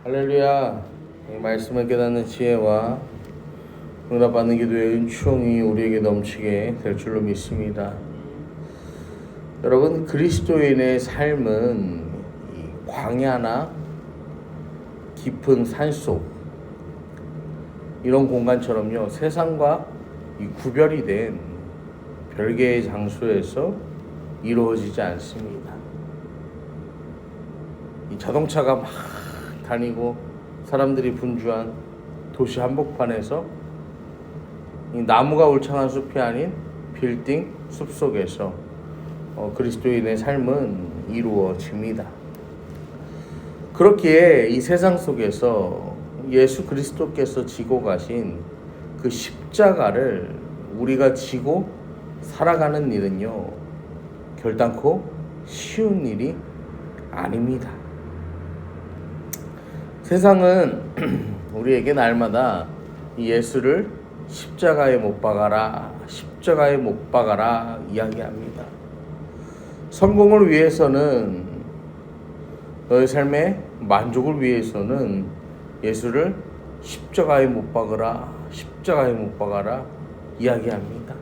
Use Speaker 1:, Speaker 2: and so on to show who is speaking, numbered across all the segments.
Speaker 1: 할렐루야. 이 말씀을 깨닫는 지혜와 응답받는 기도의 은총이 우리에게 넘치게 될 줄로 믿습니다. 여러분, 그리스도인의 삶은 이 광야나 깊은 산속 이런 공간처럼요, 세상과 이 구별이 된 별개의 장소에서 이루어지지 않습니다. 이 자동차가 막 다니고 사람들이 분주한 도시 한복판에서 이 나무가 울창한 숲이 아닌 빌딩 숲속에서 그리스도인의 삶은 이루어집니다. 그렇기에 이 세상 속에서 예수 그리스도께서 지고 가신 그 십자가를 우리가 지고 살아가는 일은요, 결단코 쉬운 일이 아닙니다. 세상은 우리에게 날마다 예수를 십자가에 못 박아라, 십자가에 못 박아라 이야기합니다. 성공을 위해서는, 너의 삶의 만족을 위해서는 예수를 십자가에 못 박으라, 십자가에 못 박아라 이야기합니다.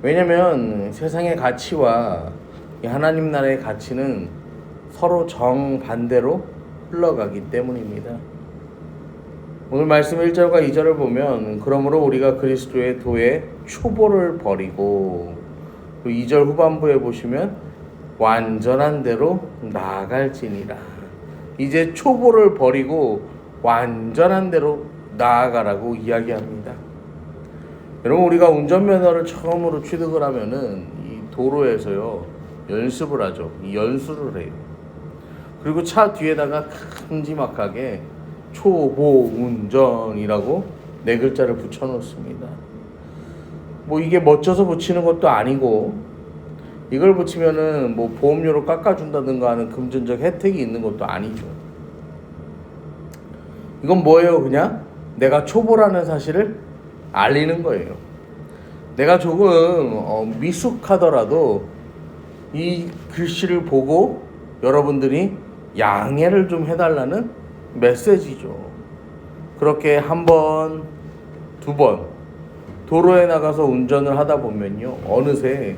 Speaker 1: 왜냐하면 세상의 가치와 하나님 나라의 가치는 서로 정반대로 흘러가기 때문입니다. 오늘 말씀 1절과 2절을 보면, 그러므로 우리가 그리스도의 도의 초보를 버리고, 또 2절 후반부에 보시면 완전한 대로 나아갈지니라. 이제 초보를 버리고 완전한 대로 나아가라고 이야기합니다. 여러분, 우리가 운전면허를 처음으로 취득을 하면은 이 도로에서요, 연습을 하죠. 연수를 해요. 그리고 차 뒤에다가 큼지막하게 초보 운전이라고 4글자를 붙여놓습니다. 뭐 이게 멋져서 붙이는 것도 아니고, 이걸 붙이면은 뭐 보험료를 깎아준다든가 하는 금전적 혜택이 있는 것도 아니죠. 이건 뭐예요? 그냥 내가 초보라는 사실을 알리는 거예요. 내가 조금 미숙하더라도 이 글씨를 보고 여러분들이 양해를 좀 해달라는 메시지죠. 그렇게 한 번, 두 번 도로에 나가서 운전을 하다 보면요, 어느새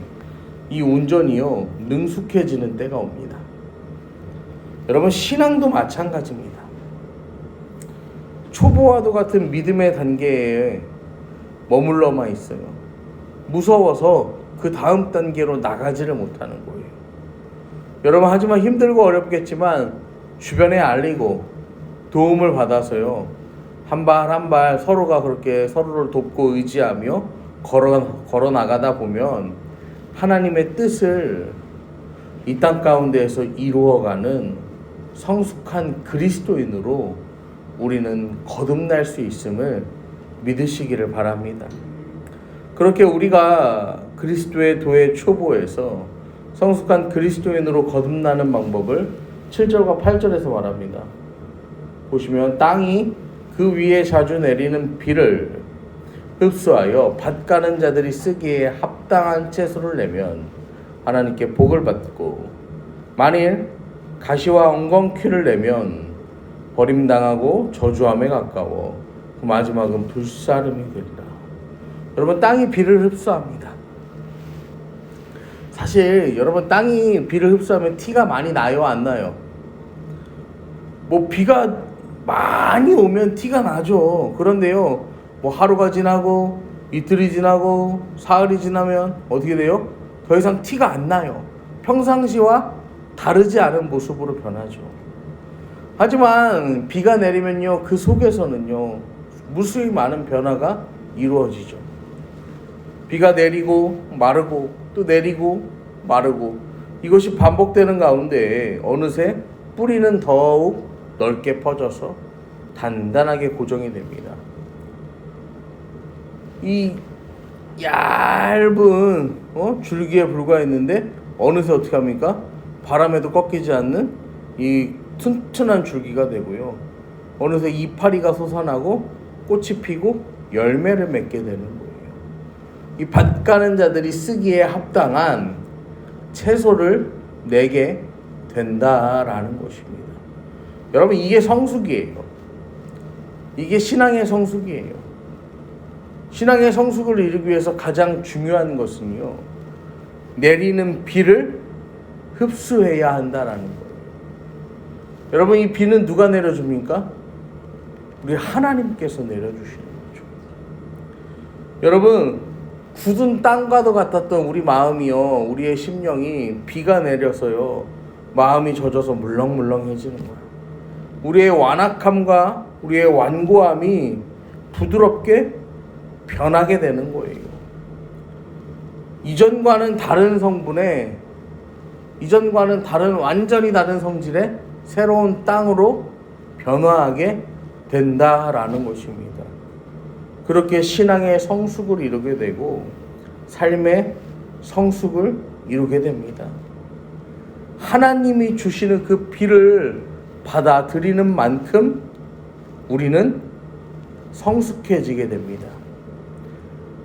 Speaker 1: 이 운전이요, 능숙해지는 때가 옵니다. 여러분, 신앙도 마찬가지입니다. 초보와도 같은 믿음의 단계에 머물러만 있어요. 무서워서 그 다음 단계로 나가지를 못하는 거예요. 여러분, 하지만 힘들고 어렵겠지만 주변에 알리고 도움을 받아서요, 한 발 한 발 서로가 그렇게 서로를 돕고 의지하며 걸어 나가다 보면 하나님의 뜻을 이 땅 가운데에서 이루어가는 성숙한 그리스도인으로 우리는 거듭날 수 있음을 믿으시기를 바랍니다. 그렇게 우리가 그리스도의 도의 초보에서 성숙한 그리스도인으로 거듭나는 방법을 7절과 8절에서 말합니다. 보시면, 땅이 그 위에 자주 내리는 비를 흡수하여 밭 가는 자들이 쓰기에 합당한 채소를 내면 하나님께 복을 받고, 만일 가시와 엉겅퀴를 내면 버림당하고 저주함에 가까워 그 마지막은 불사름이 되리라. 여러분, 땅이 비를 흡수합니다. 사실 여러분, 땅이 비를 흡수하면 티가 많이 나요, 안 나요? 뭐 비가 많이 오면 티가 나죠. 그런데요, 뭐 하루가 지나고 이틀이 지나고 사흘이 지나면 어떻게 돼요? 더 이상 티가 안 나요. 평상시와 다르지 않은 모습으로 변하죠. 하지만 비가 내리면요, 그 속에서는요, 무수히 많은 변화가 이루어지죠. 비가 내리고 마르고 또 내리고 마르고, 이것이 반복되는 가운데 어느새 뿌리는 더욱 넓게 퍼져서 단단하게 고정이 됩니다. 이 얇은 줄기에 불과했는데 어느새 어떻게 합니까? 바람에도 꺾이지 않는 이 튼튼한 줄기가 되고요, 어느새 이파리가 솟아나고 꽃이 피고 열매를 맺게 되는 거예요. 이 밭 가는 자들이 쓰기에 합당한 채소를 내게 된다라는 것입니다. 여러분, 이게 성숙이에요. 이게 신앙의 성숙이에요. 신앙의 성숙을 이루기 위해서 가장 중요한 것은요, 내리는 비를 흡수해야 한다라는 거예요. 여러분, 이 비는 누가 내려줍니까? 우리 하나님께서 내려주시는 거죠. 여러분, 굳은 땅과도 같았던 우리 마음이요, 우리의 심령이 비가 내려서요, 마음이 젖어서 물렁물렁해지는 거예요. 우리의 완악함과 우리의 완고함이 부드럽게 변하게 되는 거예요. 이전과는 다른 성분의, 이전과는 다른, 완전히 다른 성질의 새로운 땅으로 변화하게 된다라는 것입니다. 그렇게 신앙의 성숙을 이루게 되고 삶의 성숙을 이루게 됩니다. 하나님이 주시는 그 비를 받아들이는 만큼 우리는 성숙해지게 됩니다.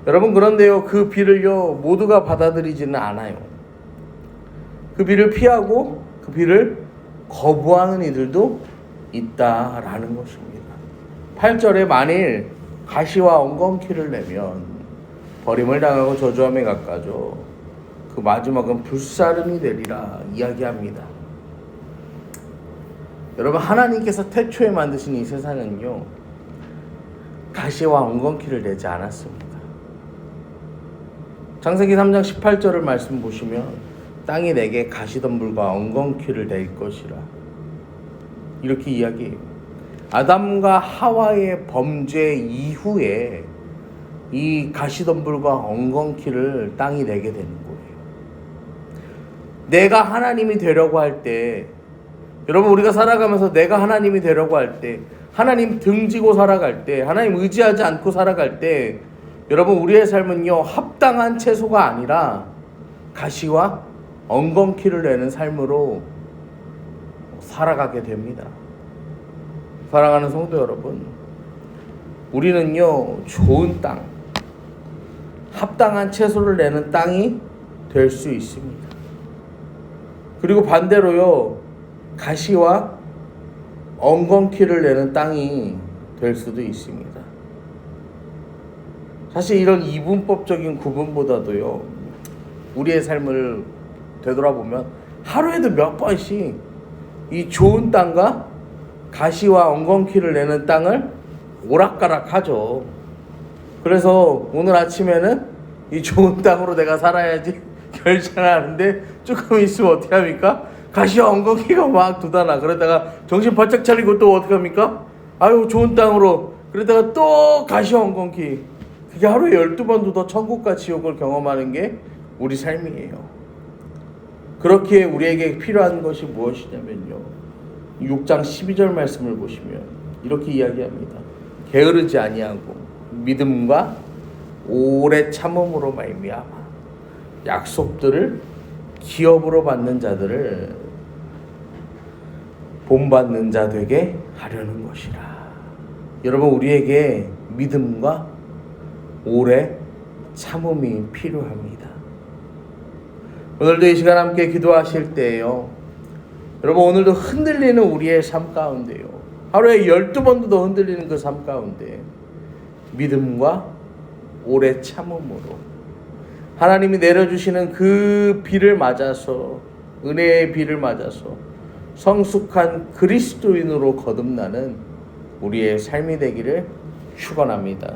Speaker 1: 여러분, 그런데요, 그 비를요, 모두가 받아들이지는 않아요. 그 비를 피하고 그 비를 거부하는 이들도 있다라는 것입니다. 8절에 만일 가시와 엉겅퀴를 내면 버림을 당하고 저주함에 가까져 그 마지막은 불사름이 되리라 이야기합니다. 여러분, 하나님께서 태초에 만드신 이 세상은요, 가시와 엉겅퀴를 내지 않았습니다. 창세기 3장 18절을 말씀 보시면 땅이 내게 가시덤불과 엉겅퀴를 낼 것이라 이렇게 이야기해요. 아담과 하와의 범죄 이후에 이 가시덤불과 엉겅퀴를 땅이 내게 되는 거예요. 내가 하나님이 되려고 할 때, 여러분, 우리가 살아가면서 내가 하나님이 되려고 할 때, 하나님 등지고 살아갈 때, 하나님 의지하지 않고 살아갈 때, 여러분, 우리의 삶은요, 합당한 채소가 아니라 가시와 엉겅퀴를 내는 삶으로 살아가게 됩니다. 사랑하는 성도 여러분, 우리는요, 좋은 땅, 합당한 채소를 내는 땅이 될 수 있습니다. 그리고 반대로요, 가시와 엉겅퀴를 내는 땅이 될 수도 있습니다. 사실 이런 이분법적인 구분보다도요, 우리의 삶을 되돌아보면 하루에도 몇 번씩 이 좋은 땅과 가시와 엉겅퀴를 내는 땅을 오락가락 하죠. 그래서 오늘 아침에는 이 좋은 땅으로 내가 살아야지 결정하는데 조금 있으면 어떻게 합니까? 가시와 엉겅퀴가 막 돋아나. 그러다가 정신 바짝 차리고 또 어떻게 합니까? 아유, 좋은 땅으로. 그러다가 또 가시와 엉겅퀴. 그게 하루에 12번도 더 천국과 지옥을 경험하는 게 우리 삶이에요. 그렇게 우리에게 필요한 것이 무엇이냐면요, 6장 12절 말씀을 보시면 이렇게 이야기합니다. 게으르지 아니하고 믿음과 오래 참음으로 말미암아 약속들을 기업으로 받는 자들을 본받는 자 되게 하려는 것이라. 여러분, 우리에게 믿음과 오래 참음이 필요합니다. 오늘도 이 시간 함께 기도하실 때요, 여러분, 오늘도 흔들리는 우리의 삶 가운데요, 하루에 12번도 더 흔들리는 그 삶 가운데 믿음과 오래 참음으로 하나님이 내려주시는 그 비를 맞아서, 은혜의 비를 맞아서 성숙한 그리스도인으로 거듭나는 우리의 삶이 되기를 축원합니다.